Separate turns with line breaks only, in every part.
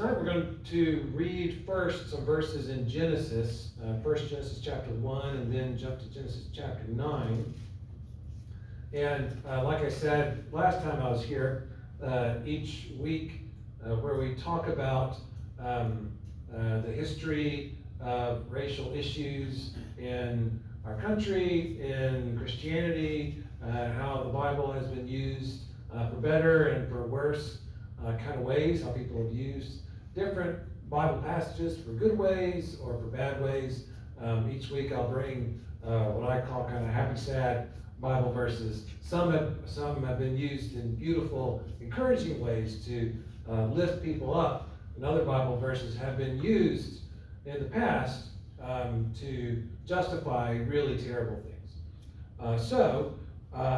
tonight we're going to read first some verses in Genesis, first Genesis chapter 1, and then jump to Genesis chapter 9. And like I said last time I was here, each week where we talk about the history of racial issues in our country, in Christianity, how the Bible has been used for better and for worse kind of ways, how people have used different Bible passages for good ways or for bad ways. Each week I'll bring what I call kind of happy, sad Bible verses. Some have been used in beautiful, encouraging ways to lift people up, and other Bible verses have been used in the past to justify really terrible things. So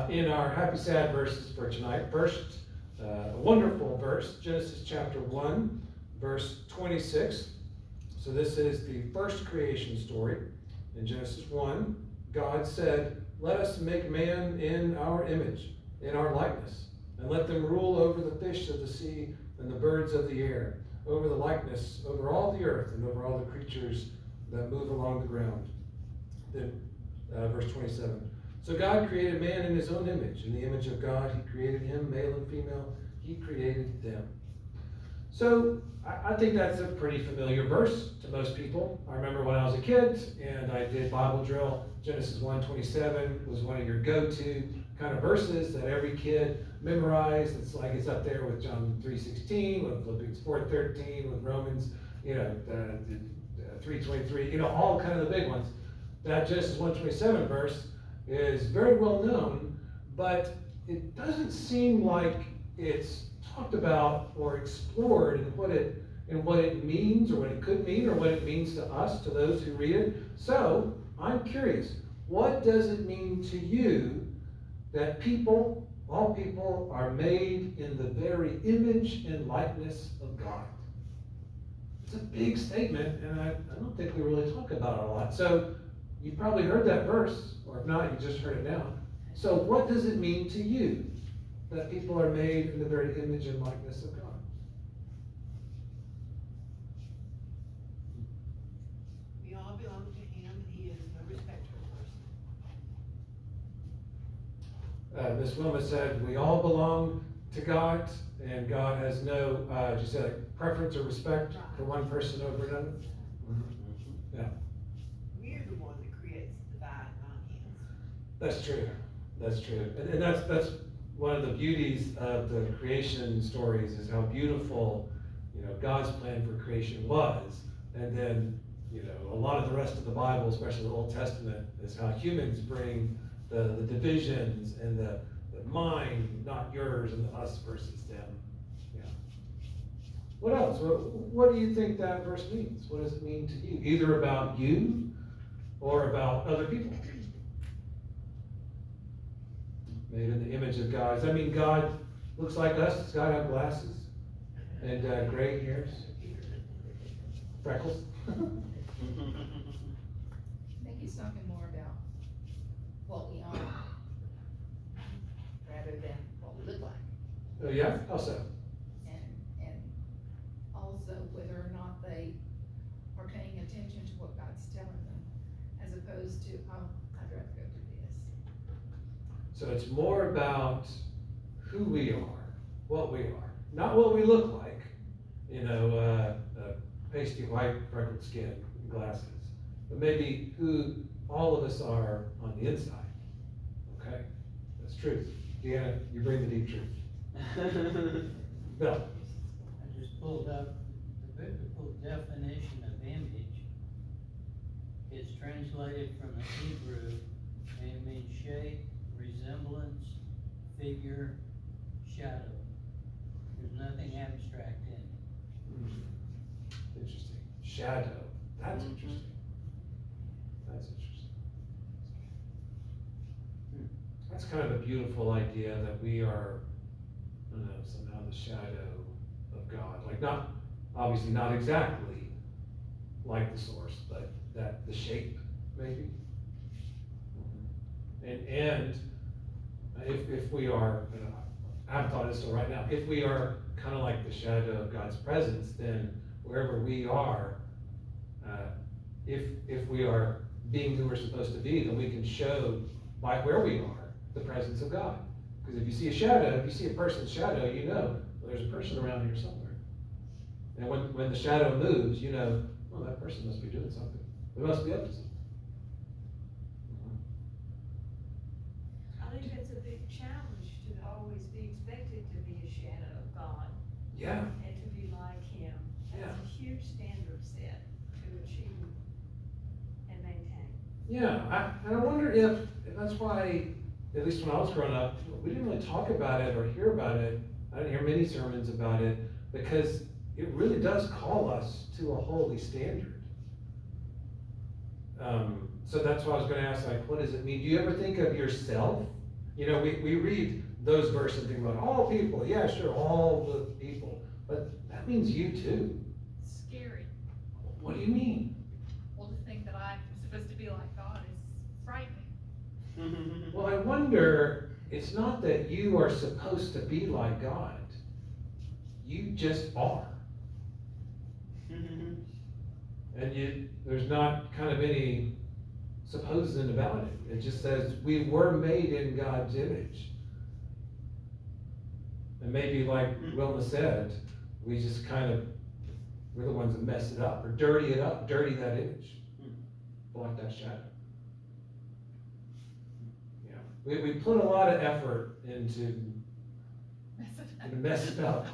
in our happy, sad verses for tonight, first, a wonderful verse, Genesis chapter 1, verse 26. So this is the first creation story. In Genesis 1, God said, "Let us make man in our image, in our likeness, and let them rule over the fish of the sea and the birds of the air, over the likeness, over all the earth, and over all the creatures that move along the ground." Then verse 27. So God created man in his own image. In the image of God, he created him, male and female, he created them. So I think that's a pretty familiar verse to most people. I remember when I was a kid and I did Bible drill, Genesis 1:27 was one of your go-to kind of verses that every kid memorized. It's like it's up there with John 3:16, with Philippians 4:13, with Romans, 3:23, all kind of the big ones. That Genesis 1:27 verse is very well known, but it doesn't seem like it's talked about or explored in what it means, or what it could mean, or what it means to us, to those who read it. So I'm curious, what does it mean to you that all people are made in the very image and likeness of God? It's a big statement, and I don't think we really talk about it a lot. So you probably heard that verse, or if not, you just heard it now. So what does it mean to you that people are made in the very image and likeness of God?
We all belong to him, and he is no respecter of persons.
Ms. Wilma said, we all belong to God, and God has no, she said, preference or respect for one person over another. Mm-hmm. Yeah.
We're the one that creates the divide, not him.
That's true. That's true. And that's one of the beauties of the creation stories, is how beautiful, God's plan for creation was. And then, a lot of the rest of the Bible, especially the Old Testament, is how humans bring the divisions and the mine, not yours, and the us versus them. Yeah. What else? What do you think that verse means? What does it mean to you? Either about you or about other people? Made in the image of God. Does that mean God looks like us? Does God have glasses and gray hairs? Freckles?
I think he's talking more about what we are rather than what we look like.
Oh yeah? How so?
And also whether or not they are paying attention to what God's telling them, as opposed to, oh, I'd rather go do this.
So it's more about who we are, what we are, not what we look like. Pasty white, freckled skin, glasses, but maybe who all of us are on the inside. Okay, that's truth. Deanna, you bring the deep truth. Bill.
I just pulled up the biblical definition of image. It's translated from the Hebrew, and it means shape, resemblance, figure, shadow. There's nothing abstract in it.
Interesting. Shadow. That's interesting. That's interesting. That's kind of a beautiful idea that we are, somehow the shadow of God. Like obviously not exactly like the source, but that the shape, maybe. And if we are, I haven't thought of this till right now, if we are kind of like the shadow of God's presence, then wherever we are, if we are being who we're supposed to be, then we can show by where we are the presence of God. Because if you see a shadow, if you see a person's shadow, you know, well, there's a person around here somewhere. And when the shadow moves, you know, well, that person must be doing something. They must be up to something.
I think it's a big challenge to always be expected to be a shadow of God.
Yeah.
And to be like Him.
Yeah.
That's a huge standard set to achieve and maintain.
Yeah, and I wonder if that's why, at least when I was growing up, we didn't really talk about it or hear about it. I didn't hear many sermons about it, because it really does call us to a holy standard. So that's why I was going to ask, like, what does it mean? Do you ever think of yourself? You know, we read those verses and think about all people. Yeah, sure, all the people. But that means you too.
Scary.
What do you mean?
Well, to think that I'm supposed to be like God is frightening.
Well, I wonder, it's not that you are supposed to be like God. You just are. And there's not kind of any supposing about it. It just says we were made in God's image. And maybe like Wilma said, we're the ones that mess it up or dirty it up, dirty that image. Block that shadow. Yeah. We put a lot of effort into mess it up.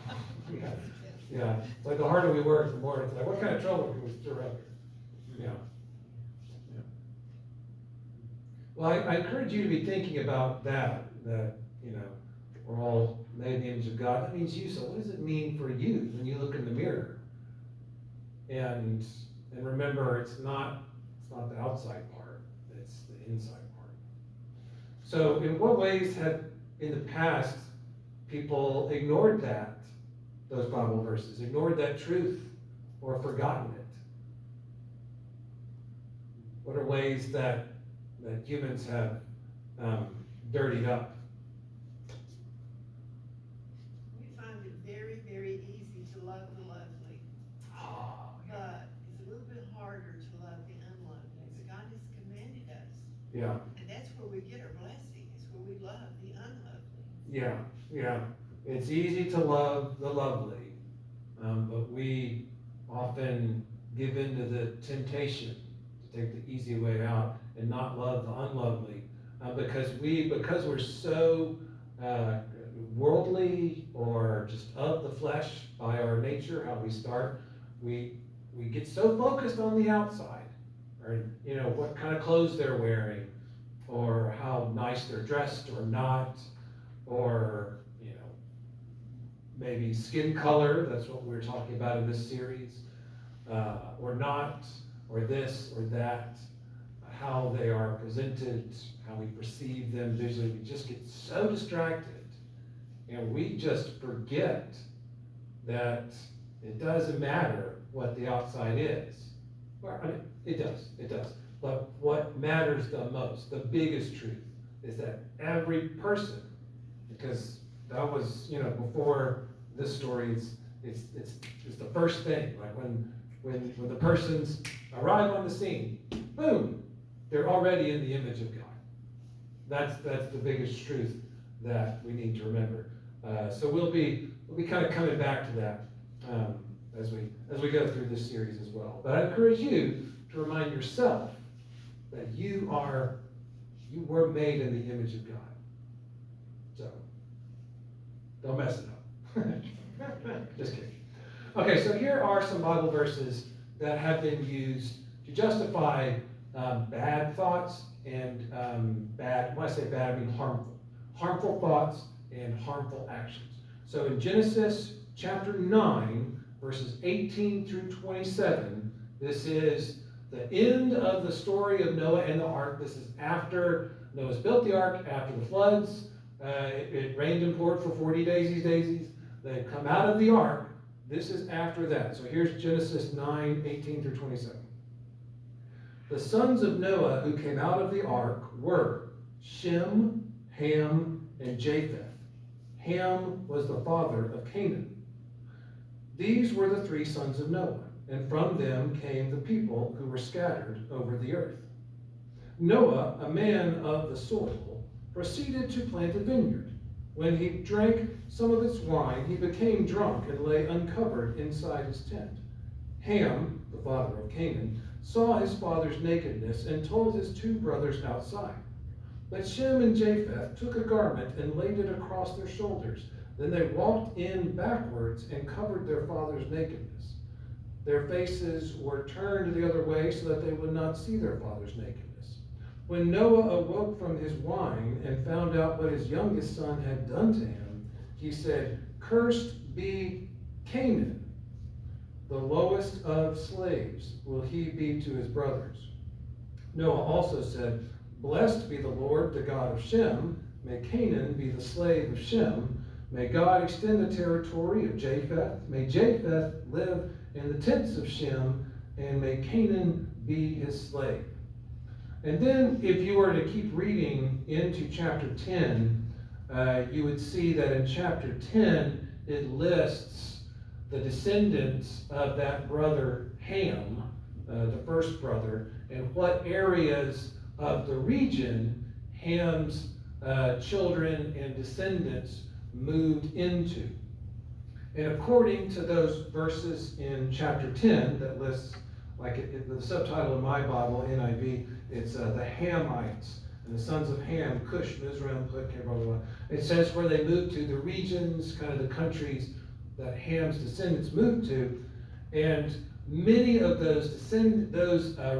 Yeah. Yeah. It's like the harder we work, the more it's like, what kind of trouble can we stir up here? Yeah. Yeah. Well, I encourage you to be thinking about that, you know, we're all made in the image of God. That means you. So what does it mean for you when you look in the mirror? And remember, it's not the outside part, it's the inside part. So in what ways have, in the past, people ignored those Bible verses, ignored that truth, or forgotten it? What are ways that humans have dirtied up?
We find it very, very easy to love the lovely, but it's a little bit harder to love the unlovely. So God has commanded us,
Yeah,
and that's where we get our blessing, is where we love the unlovely.
yeah, yeah. It's easy to love the lovely, but we often give in to the temptation to take the easy way out and not love the unlovely, because we're so worldly or just of the flesh by our nature, how we start. We get so focused on the outside, or you know what kind of clothes they're wearing, or how nice they're dressed or not, or maybe skin color, that's what we're talking about in this series, or not, or this or that, how they are presented, how we perceive them visually. We just get so distracted, and we just forget that it doesn't matter what the outside is. Well, I mean, it does. But what matters the most, the biggest truth, is that every person, because that was, before this story, it's the first thing. Like when the persons arrive on the scene, boom, they're already in the image of God. That's the biggest truth that we need to remember. So we'll be kind of coming back to that as we go through this series as well. But I encourage you to remind yourself that you were made in the image of God. So don't mess it up. Just kidding. Okay, so here are some Bible verses that have been used to justify bad thoughts and when I say bad, I mean harmful thoughts and harmful actions. So in Genesis chapter 9, verses 18 through 27, this is the end of the story of Noah and the ark. This is after Noah's built the ark, after the floods. It rained and poured for 40 days. They come out of the ark. This is after that. So here's Genesis 9, 18 through 27. The sons of Noah who came out of the ark were Shem, Ham, and Japheth. Ham was the father of Canaan. These were the 3 sons of Noah, and from them came the people who were scattered over the earth. Noah, a man of the soil, proceeded to plant a vineyard. When he drank some of its wine, he became drunk and lay uncovered inside his tent. Ham, the father of Canaan, saw his father's nakedness and told his 2 brothers outside. But Shem and Japheth took a garment and laid it across their shoulders. Then they walked in backwards and covered their father's nakedness. Their faces were turned the other way so that they would not see their father's nakedness. When Noah awoke from his wine and found out what his youngest son had done to him, he said, "Cursed be Canaan, the lowest of slaves will he be to his brothers." Noah also said, "Blessed be the Lord, the God of Shem. May Canaan be the slave of Shem. May God extend the territory of Japheth. May Japheth live in the tents of Shem, and may Canaan be his slave." And then if you were to keep reading into chapter 10, you would see that in chapter 10, it lists the descendants of that brother Ham, the first brother, and what areas of the region Ham's children and descendants moved into. And according to those verses in chapter 10 that lists, like the subtitle in my Bible, NIV, it's the Hamites and the sons of Ham, Cush, Mizraim, Put, blah, blah, blah. It says where they moved to, the regions, kind of the countries that Ham's descendants moved to. And many of those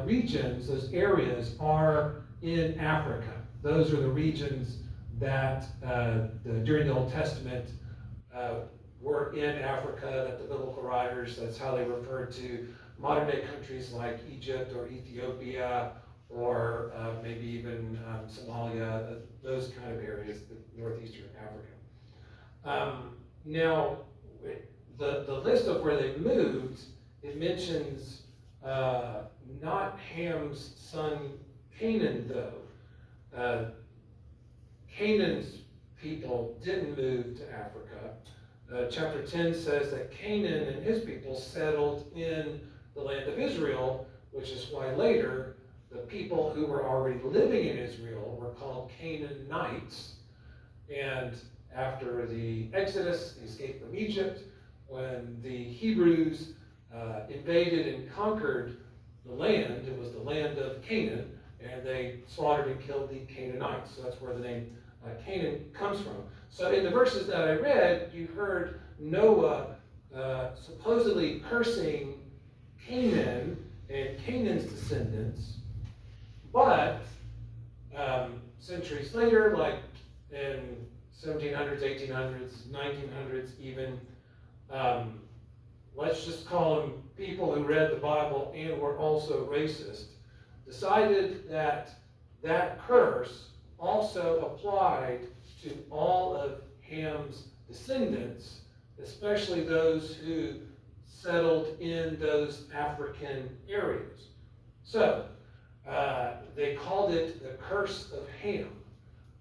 regions, those areas are in Africa. Those are the regions that during the Old Testament were in Africa, that the biblical writers, that's how they referred to modern day countries like Egypt or Ethiopia or maybe even Somalia, those kind of areas, northeastern Africa. Now, the list of where they moved, it mentions not Ham's son Canaan, though. Canaan's people didn't move to Africa. Chapter 10 says that Canaan and his people settled in the land of Israel, which is why later the people who were already living in Israel were called Canaanites. And after the Exodus, the escape from Egypt, when the Hebrews invaded and conquered the land, it was the land of Canaan, and they slaughtered and killed the Canaanites. So that's where the name Canaan comes from. So in the verses that I read, you heard Noah supposedly cursing Canaan and Canaan's descendants, but centuries later, like in 1700s, 1800s, 1900s even, let's just call them people who read the Bible and were also racist, decided that that curse also applied to all of Ham's descendants, especially those who settled in those African areas. So they called it the curse of Ham,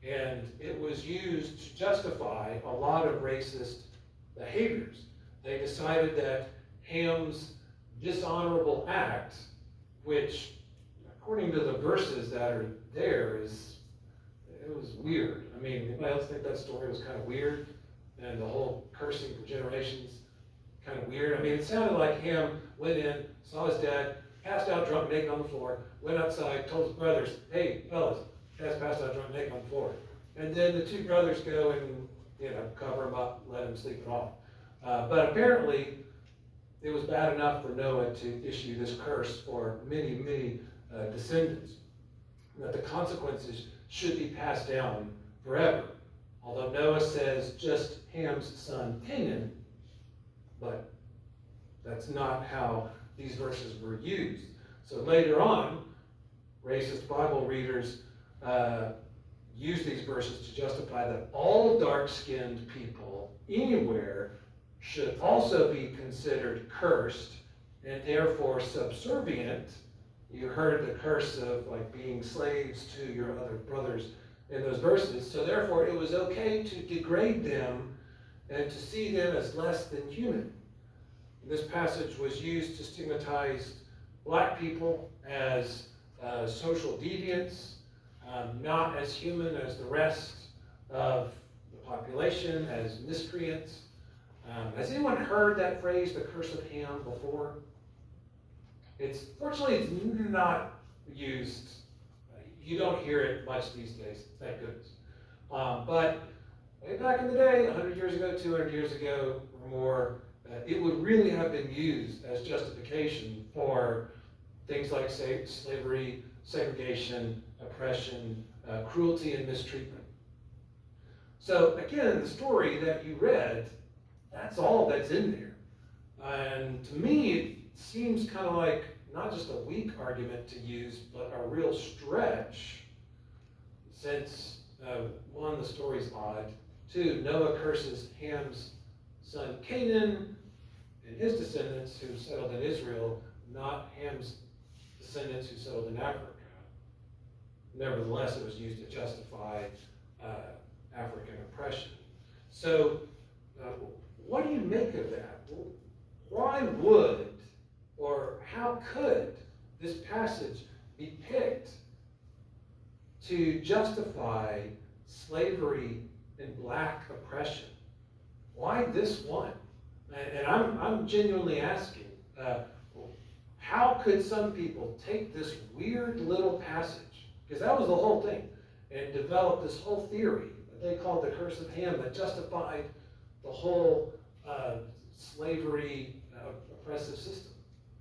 and it was used to justify a lot of racist behaviors. They decided that Ham's dishonorable act, which according to the verses that are there, it was weird. I mean, anybody else think that story was kind of weird? And the whole cursing for generations, kind of weird. I mean, it sounded like Ham went in, saw his dad, passed out drunk, naked on the floor, went outside, told his brothers, "Hey, fellas, dad's passed out drunk, naked on the floor." And then the 2 brothers go and, cover him up, let him sleep it off. But apparently, it was bad enough for Noah to issue this curse for many, many descendants, that the consequences should be passed down forever. Although Noah says just Ham's son Canaan, but that's not how these verses were used. So later on, racist Bible readers use these verses to justify that all dark-skinned people anywhere should also be considered cursed and therefore subservient. You heard the curse of like being slaves to your other brothers in those verses. So therefore it was okay to degrade them and to see them as less than human. This passage was used to stigmatize black people as social deviants, not as human as the rest of the population, as miscreants. Has anyone heard that phrase, the curse of Ham, before? Fortunately, it's not used. You don't hear it much these days, thank goodness. But way back in the day, 100 years ago, 200 years ago, or more, it would really have been used as justification for things like slavery, segregation, oppression, cruelty, and mistreatment. So again, the story that you read, that's all that's in there. And to me, it seems kind of like not just a weak argument to use, but a real stretch, since one, the story's odd. Two, Noah curses Ham's son Canaan and his descendants who settled in Israel, not Ham's descendants who settled in Africa. Nevertheless, it was used to justify African oppression. So, what do you make of that? Why would, or how could, this passage be picked to justify slavery and black oppression? Why this one? And I'm genuinely asking, how could some people take this weird little passage, because that was the whole thing, and develop this whole theory that they called the curse of Ham that justified the whole slavery oppressive system?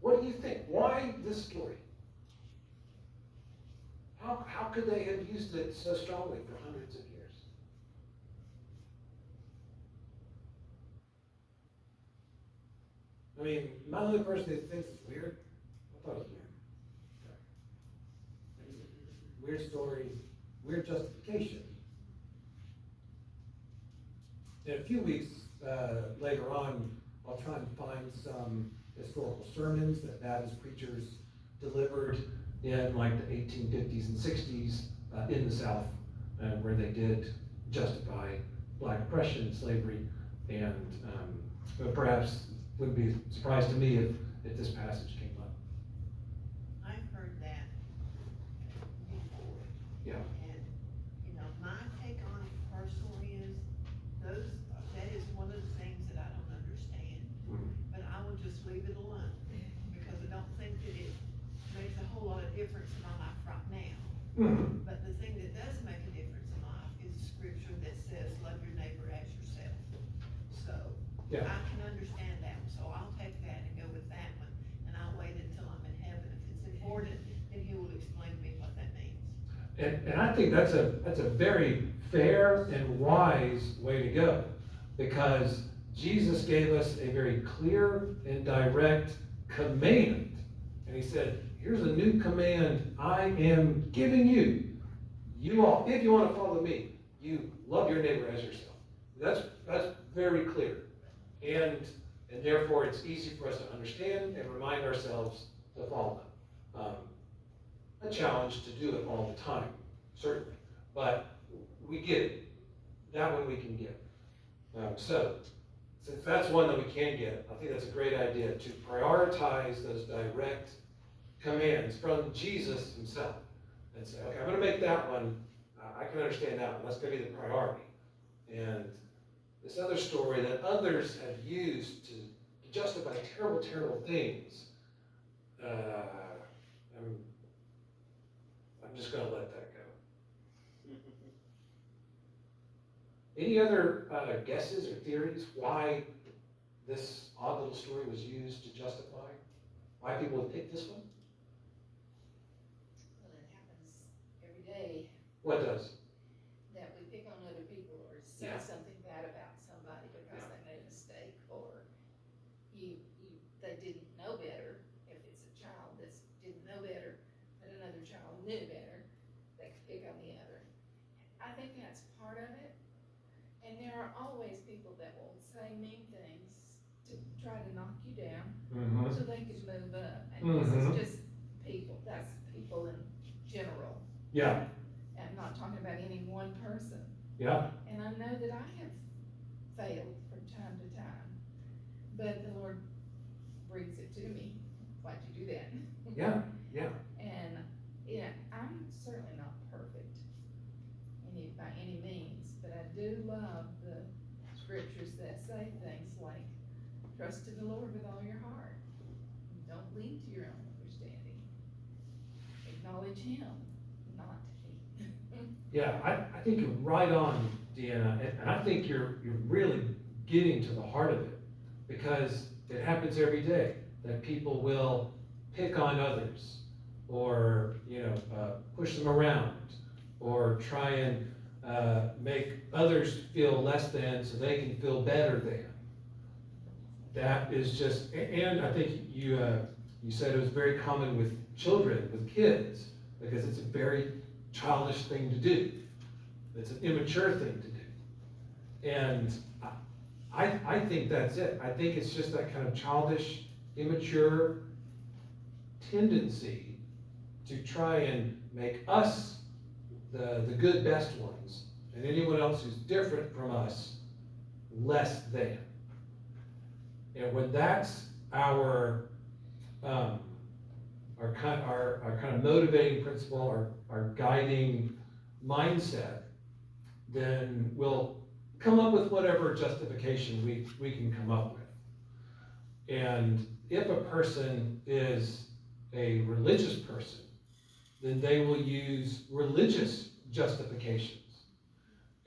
What do you think? Why this story? How could they have used it so strongly for hundreds of years? I mean, am I the only person that thinks it's weird? I thought it was weird. Okay. Weird story, weird justification. In a few weeks later on, I'll try and find some historical sermons that Baptist preachers delivered in like the 1850s and 60s in the South, where they did justify black oppression, slavery, and perhaps wouldn't be a surprise to me if this passage came up.
I've heard that before.
Yeah.
And, my take on it personally is, that is one of the things that I don't understand. But I will just leave it alone, because I don't think that it makes a whole lot of difference in my life right now.
Mm-hmm.
But the thing that does make a difference in life is the scripture that says, love your neighbor as yourself. So,
Yeah.
I can understand that, so I'll take that and go with that one, and I'll wait until I'm in heaven. If it's important, then he will explain to me what that means.
And I think that's a very fair and wise way to go, because Jesus gave us a very clear and direct command. And he said, here's a new command I am giving you. You all, if you want to follow me, you love your neighbor as yourself. That's very clear. And therefore it's easy for us to understand and remind ourselves to follow them. A challenge to do it all the time, certainly. But we get it. That one we can get. So, since that's one that we can get, I think that's a great idea to prioritize those direct commands from Jesus himself and say, okay, I'm going to make that one, I can understand that one. That's going to be the priority. And this other story that others have used to justify terrible, terrible things, I'm just going to let that go. Any other guesses or theories why this odd little story was used to justify? Why people would pick this one?
Well, it happens every day
What does?
that we pick on other people or say
Yeah.
something bad about somebody because
Yeah.
they made a mistake, or they didn't know better. If it's a child that didn't know better, but another child knew better, they could pick on the other. I think that's part of it. And there are always people that will say mean things to try to knock you down
Mm-hmm.
so they can move up. And this
Mhm.
is just people, that's people in general.
Yeah,
I'm not talking about any one person.
yeah,
And I know that I have failed from time to time, but the Lord
Yeah, yeah.
And, yeah, I'm certainly not perfect by any means, but I do love the scriptures that say things like, trust in the Lord with all your heart. Don't lean to your own understanding. Acknowledge Him, not me.
Yeah, I think you're right on, Deanna, and I think you're really getting to the heart of it, because it happens every day that people will pick on others, or push them around, or try and make others feel less than so they can feel better than. That is just, and I think you said it was very common with children, with kids, because it's a very childish thing to do. It's an immature thing to do. And I think that's it. I think it's just that kind of childish, immature tendency to try and make us the good, best ones, and anyone else who's different from us less than. And when that's our kind of motivating principle, our guiding mindset, then we'll come up with whatever justification we can come up with. And if a person is a religious person, then they will use religious justifications.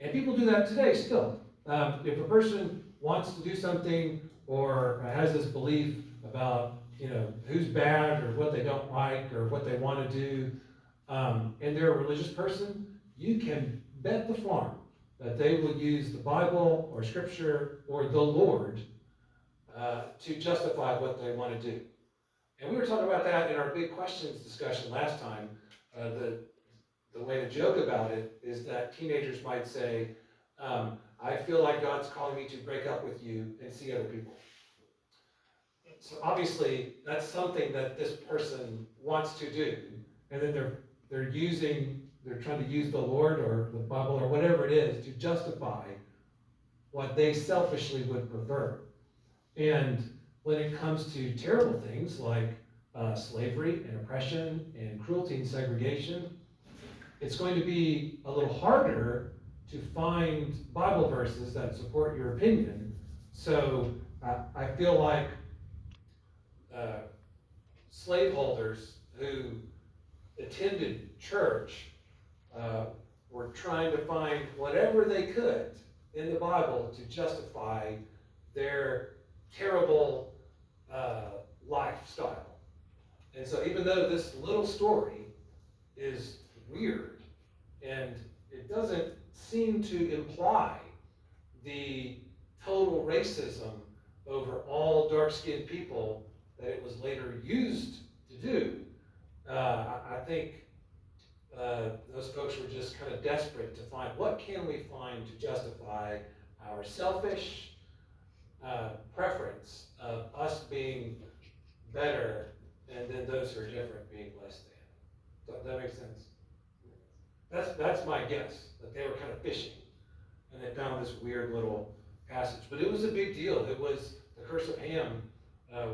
And people do that today still. If a person wants to do something or has this belief about who's bad or what they don't like or what they want to do, and they're a religious person, you can bet the farm that they will use the Bible or Scripture or the Lord to justify what they want to do. And we were talking about that in our big questions discussion last time. The way to joke about it is that teenagers might say, I feel like God's calling me to break up with you and see other people. So obviously, that's something that this person wants to do, and then they're trying to use the Lord or the Bible or whatever it is to justify what they selfishly would prefer. And when it comes to terrible things like slavery and oppression and cruelty and segregation, it's going to be a little harder to find Bible verses that support your opinion. So I feel like slaveholders who attended church were trying to find whatever they could in the Bible to justify their terrible lifestyle. And so even though this little story is weird and it doesn't seem to imply the total racism over all dark-skinned people that it was later used to do, I think those folks were just kind of desperate to find what can we find to justify our selfish preference of us being better and then those who are different being less than. Does that make sense? That's my guess, that they were kind of fishing and they found this weird little passage. But it was a big deal. It was, the curse of Ham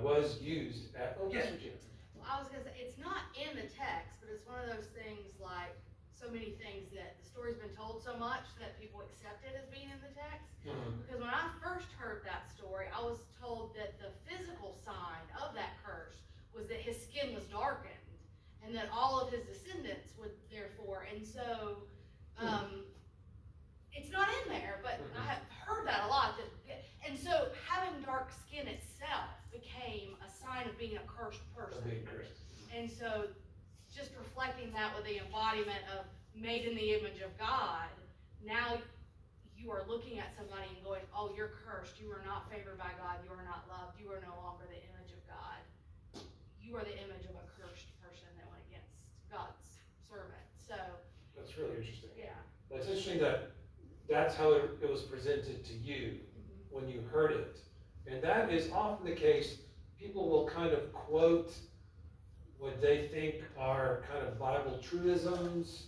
was used at, oh yes, Regina.
Well, I was gonna say, it's not in the text, but it's one of those things like so many things that the story's been told so much that people accept it as being in the text.
Mm-hmm.
Because when I first heard that story, I was told that the physical sign of that curse was that his skin was darkened and that all of his descendants would therefore, and so, it's not in there, but I have heard that a lot. And so having dark skin itself became a sign of being a cursed person.
Being cursed.
And so just reflecting that with the embodiment of made in the image of God, now you are looking at somebody and going, oh, you're cursed. You are not favored by God. You are not loved. You are no longer the image of God. You are the image of a cursed person that went against God's servant. So
That's really interesting.
yeah.
It's interesting that that's how it was presented to you when you heard it. And that is often the case. People will kind of quote what they think are kind of Bible truisms,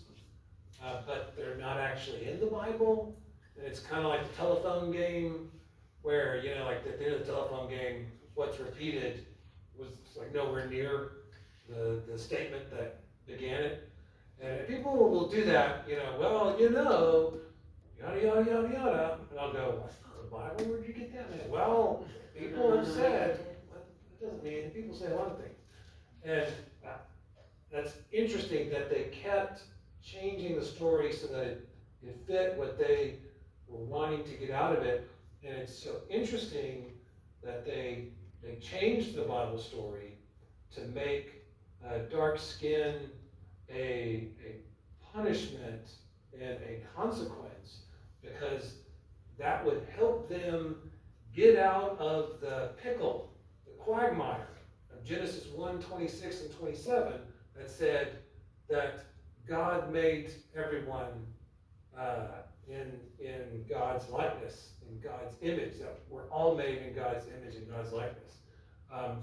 but they're not actually in the Bible. And it's kind of like the telephone game where, like at the end of the telephone game, what's repeated was like nowhere near the statement that began it. And people will do that, well, yada, yada, yada, yada. And I'll go, that's not the Bible, where'd you get that, man? Well, people have said, well, it doesn't mean, people say a lot of things. And that's interesting that they kept changing the story so that it fit what they were wanting to get out of it. And it's so interesting that they changed the Bible story to make dark skin a punishment and a consequence, because that would help them get out of the pickle, the quagmire of Genesis 1:26 and 27 that said that God made everyone in God's likeness, in God's image, that we're all made in God's image and God's likeness.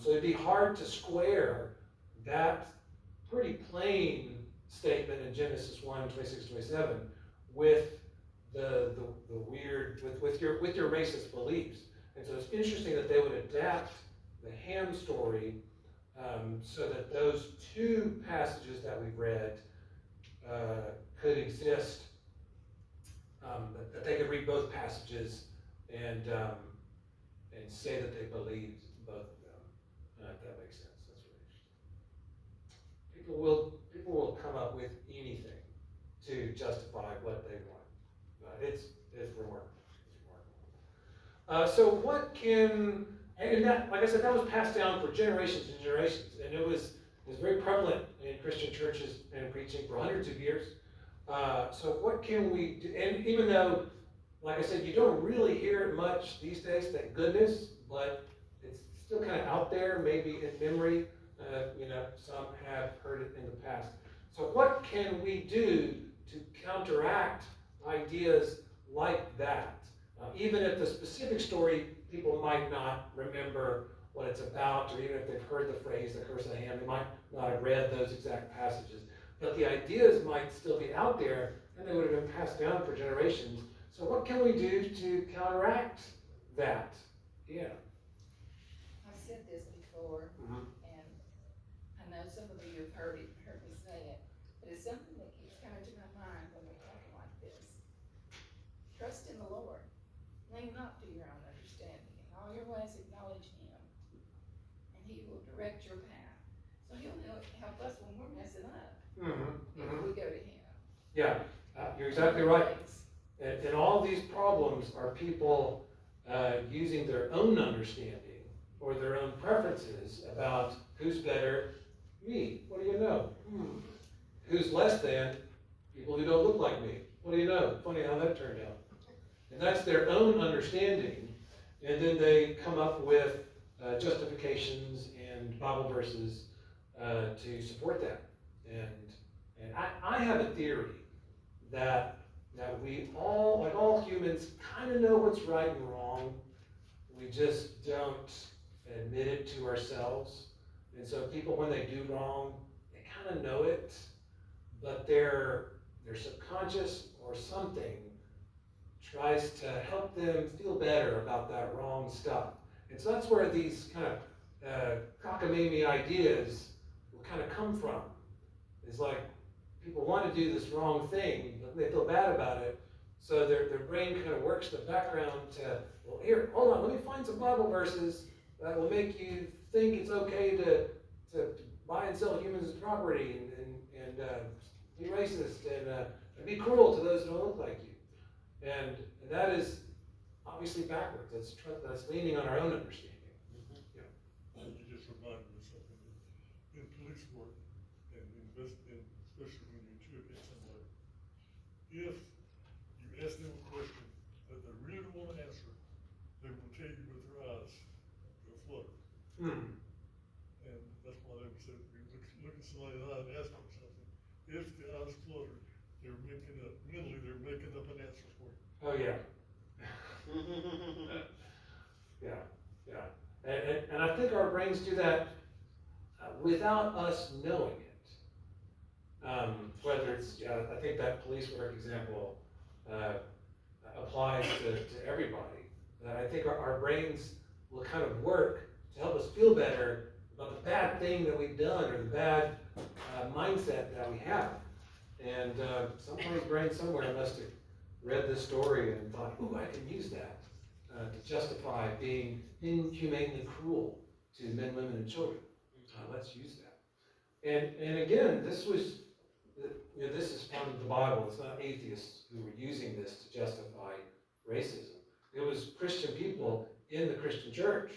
So it'd be hard to square that pretty plain statement in Genesis 1:26-27 with the weird, with your racist beliefs. And so it's interesting that they would adapt the Ham story so that those two passages that we've read could exist, that they could read both passages and say that they believed both of them. If that makes sense. That's really interesting. People will come up with anything to justify what they want. It's remarkable. So what can, and that, like I said, that was passed down for generations and generations, and it was very prevalent in Christian churches and preaching for hundreds of years. So what can we do? And even though, like I said, you don't really hear it much these days, thank goodness, but it's still kind of out there, maybe in memory. Some have heard it in the past. So what can we do to counteract ideas like that? Even if the specific story, people might not remember what it's about, or even if they've heard the phrase, the curse of the ham, they might not have read those exact passages. But the ideas might still be out there, and they would have been passed down for generations. So what can we do to counteract that? Yeah.
I've said this before, and I know some of you have heard me say it, but it's something that keeps coming to my mind when we're talking like this. Trust in the Lord. Lean not to your own understanding. In all your ways acknowledge Him, and He will direct your path. So He'll help us when we're messing up, if we go to Him.
Yeah, you're exactly right. And all these problems are people using their own understanding or their own preferences about who's better, me. What do you know? Who's less than? People who don't look like me. What do you know? Funny how that turned out. And that's their own understanding. And then they come up with justifications and Bible verses to support that. And I have a theory that we all, like all humans, kind of know what's right and wrong. We just don't admit it to ourselves. And so people, when they do wrong, they kind of know it, but their subconscious or something tries to help them feel better about that wrong stuff. And so that's where these kind of cockamamie ideas will kind of come from. It's like people want to do this wrong thing, but they feel bad about it. So their brain kind of works in the background to, well, here, hold on, let me find some Bible verses that will make you think it's okay to buy and sell humans as property and be racist and be cruel to those who don't look like you. And that is obviously backwards. That's leaning on our own understanding. Yeah.
And you just reminded me of something in police work and especially when you interrogate somebody. If you ask them a question that they really don't want to answer, they will tell you with their eyes, they'll flutter. And that's why they would say, look at somebody in the eye and ask them something. If the eyes flutter, mentally they're making up an answer for you.
Oh, yeah. Yeah. And I think our brains do that without us knowing it. Whether it's, I think that police work example applies to everybody. I think our brains will kind of work to help us feel better the bad thing that we've done or the bad mindset that we have. And somebody's brain somewhere must have read this story and thought, ooh, I can use that to justify being inhumanely cruel to men, women, and children. Let's use that. And again, this was, this is from the Bible. It's not atheists who were using this to justify racism. It was Christian people in the Christian church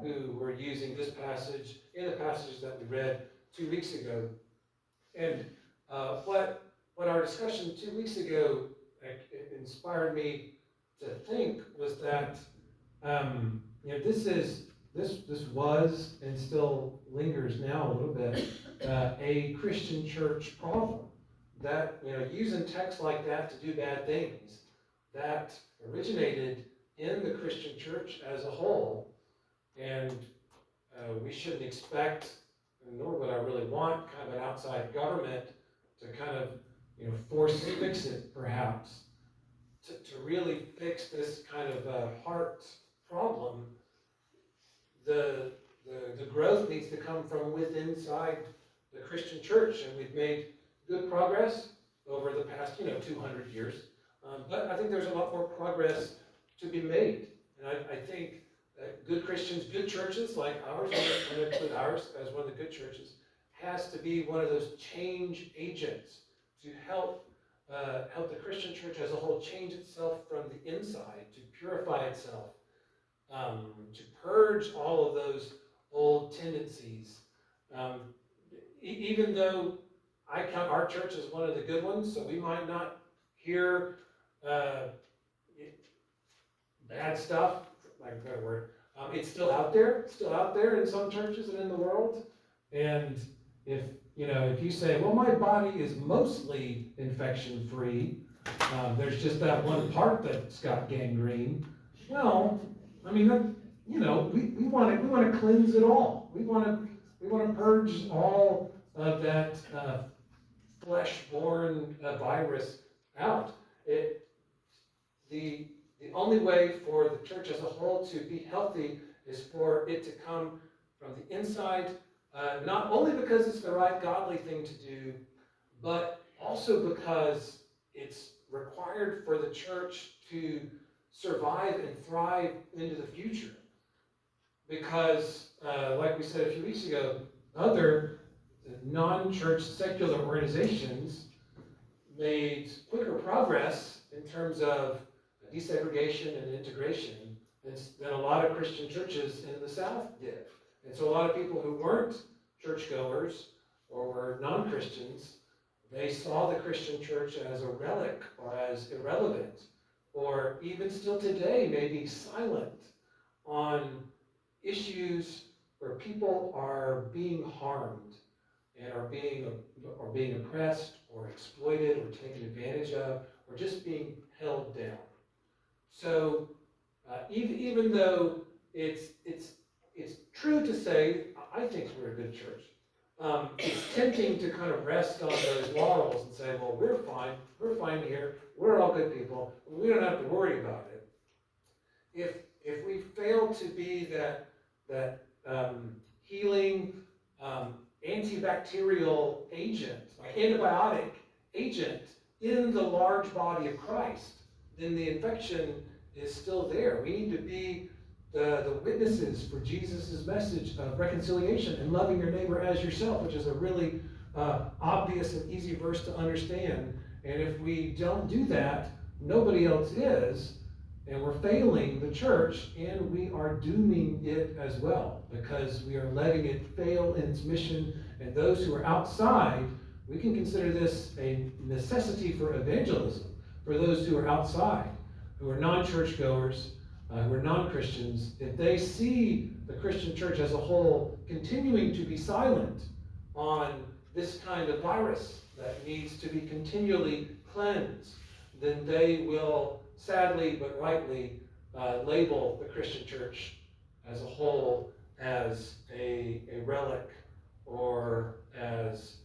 who were using this passage in the passages that we read 2 weeks ago. And what our discussion 2 weeks ago inspired me to think was that this was and still lingers now a little bit a Christian church problem. That using texts like that to do bad things, that originated in the Christian church as a whole, and we shouldn't expect, nor would I really want, kind of an outside government to kind of force fix it, perhaps, to really fix this kind of heart problem. The growth needs to come from within inside the Christian church, and we've made good progress over the past 200 years. But I think there's a lot more progress to be made. And I think good Christians, good churches like ours, I'm going to put ours as one of the good churches, has to be one of those change agents to help the Christian church as a whole change itself from the inside, to purify itself, to purge all of those old tendencies. Even though I count our church as one of the good ones, so we might not hear bad stuff, like a better word. It's still out there in some churches and in the world. And if you say, well, my body is mostly infection free, there's just that one part that's got gangrene. Well, I mean, we want to cleanse it all. We want to purge all of that flesh-borne virus out. The only way for the church as a whole to be healthy is for it to come from the inside, not only because it's the right godly thing to do, but also because it's required for the church to survive and thrive into the future. Because, like we said a few weeks ago, other non-church secular organizations made quicker progress in terms of desegregation and integration than a lot of Christian churches in the South did. And so a lot of people who weren't churchgoers or were non-Christians, they saw the Christian church as a relic or as irrelevant, or even still today maybe silent on issues where people are being harmed and are being oppressed or exploited or taken advantage of or just being held down. So even though it's true to say, I think we're a good church, it's tempting to kind of rest on those laurels and say, well, we're fine here, we're all good people, we don't have to worry about it. If we fail to be that healing antibacterial agent, antibiotic agent in the large body of Christ, then the infection is still there. We need to be the witnesses for Jesus' message of reconciliation and loving your neighbor as yourself, which is a really obvious and easy verse to understand. And if we don't do that, nobody else is, and we're failing the church, and we are dooming it as well, because we are letting it fail in its mission. And those who are outside, we can consider this a necessity for evangelism, for those who are outside, who are non-churchgoers, who are non-Christians. If they see the Christian church as a whole continuing to be silent on this kind of virus that needs to be continually cleansed, then they will sadly but rightly label the Christian church as a whole as a relic or as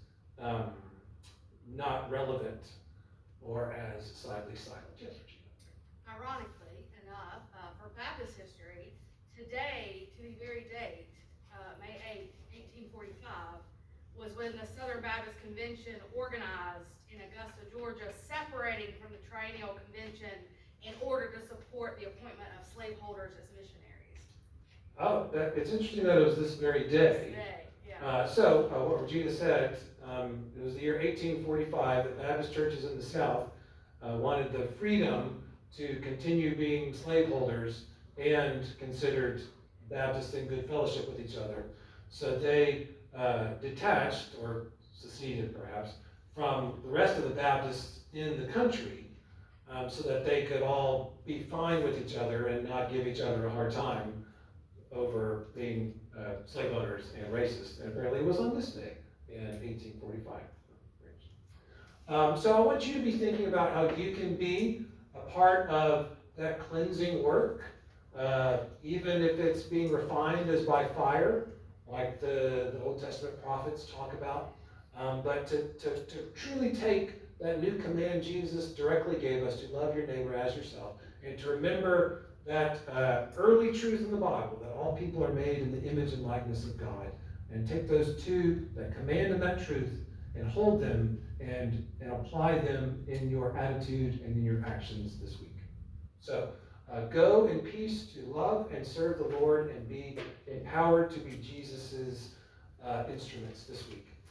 not relevant or as sadly silent. Yes, Regina.
Ironically enough, for Baptist history, today, to the very date, May 8th, was when the Southern Baptist Convention organized in Augusta, Georgia, separating from the Triennial Convention in order to support the appointment of slaveholders as missionaries.
Oh, it's interesting that it was this very day.
Today, yeah.
What Regina said, it was the year 1845 that Baptist churches in the South wanted the freedom to continue being slaveholders and considered Baptists in good fellowship with each other. So they detached, or seceded perhaps, from the rest of the Baptists in the country so that they could all be fine with each other and not give each other a hard time over being slave owners and racist. And apparently it was on this day in 1845. So I want you to be thinking about how you can be a part of that cleansing work, even if it's being refined as by fire, like the Old Testament prophets talk about. But to truly take that new command Jesus directly gave us to love your neighbor as yourself, and to remember that early truth in the Bible, that all people are made in the image and likeness of God, and take those two, that command and that truth, and hold them and apply them in your attitude and in your actions this week. So go in peace to love and serve the Lord and be empowered to be Jesus's instruments this week.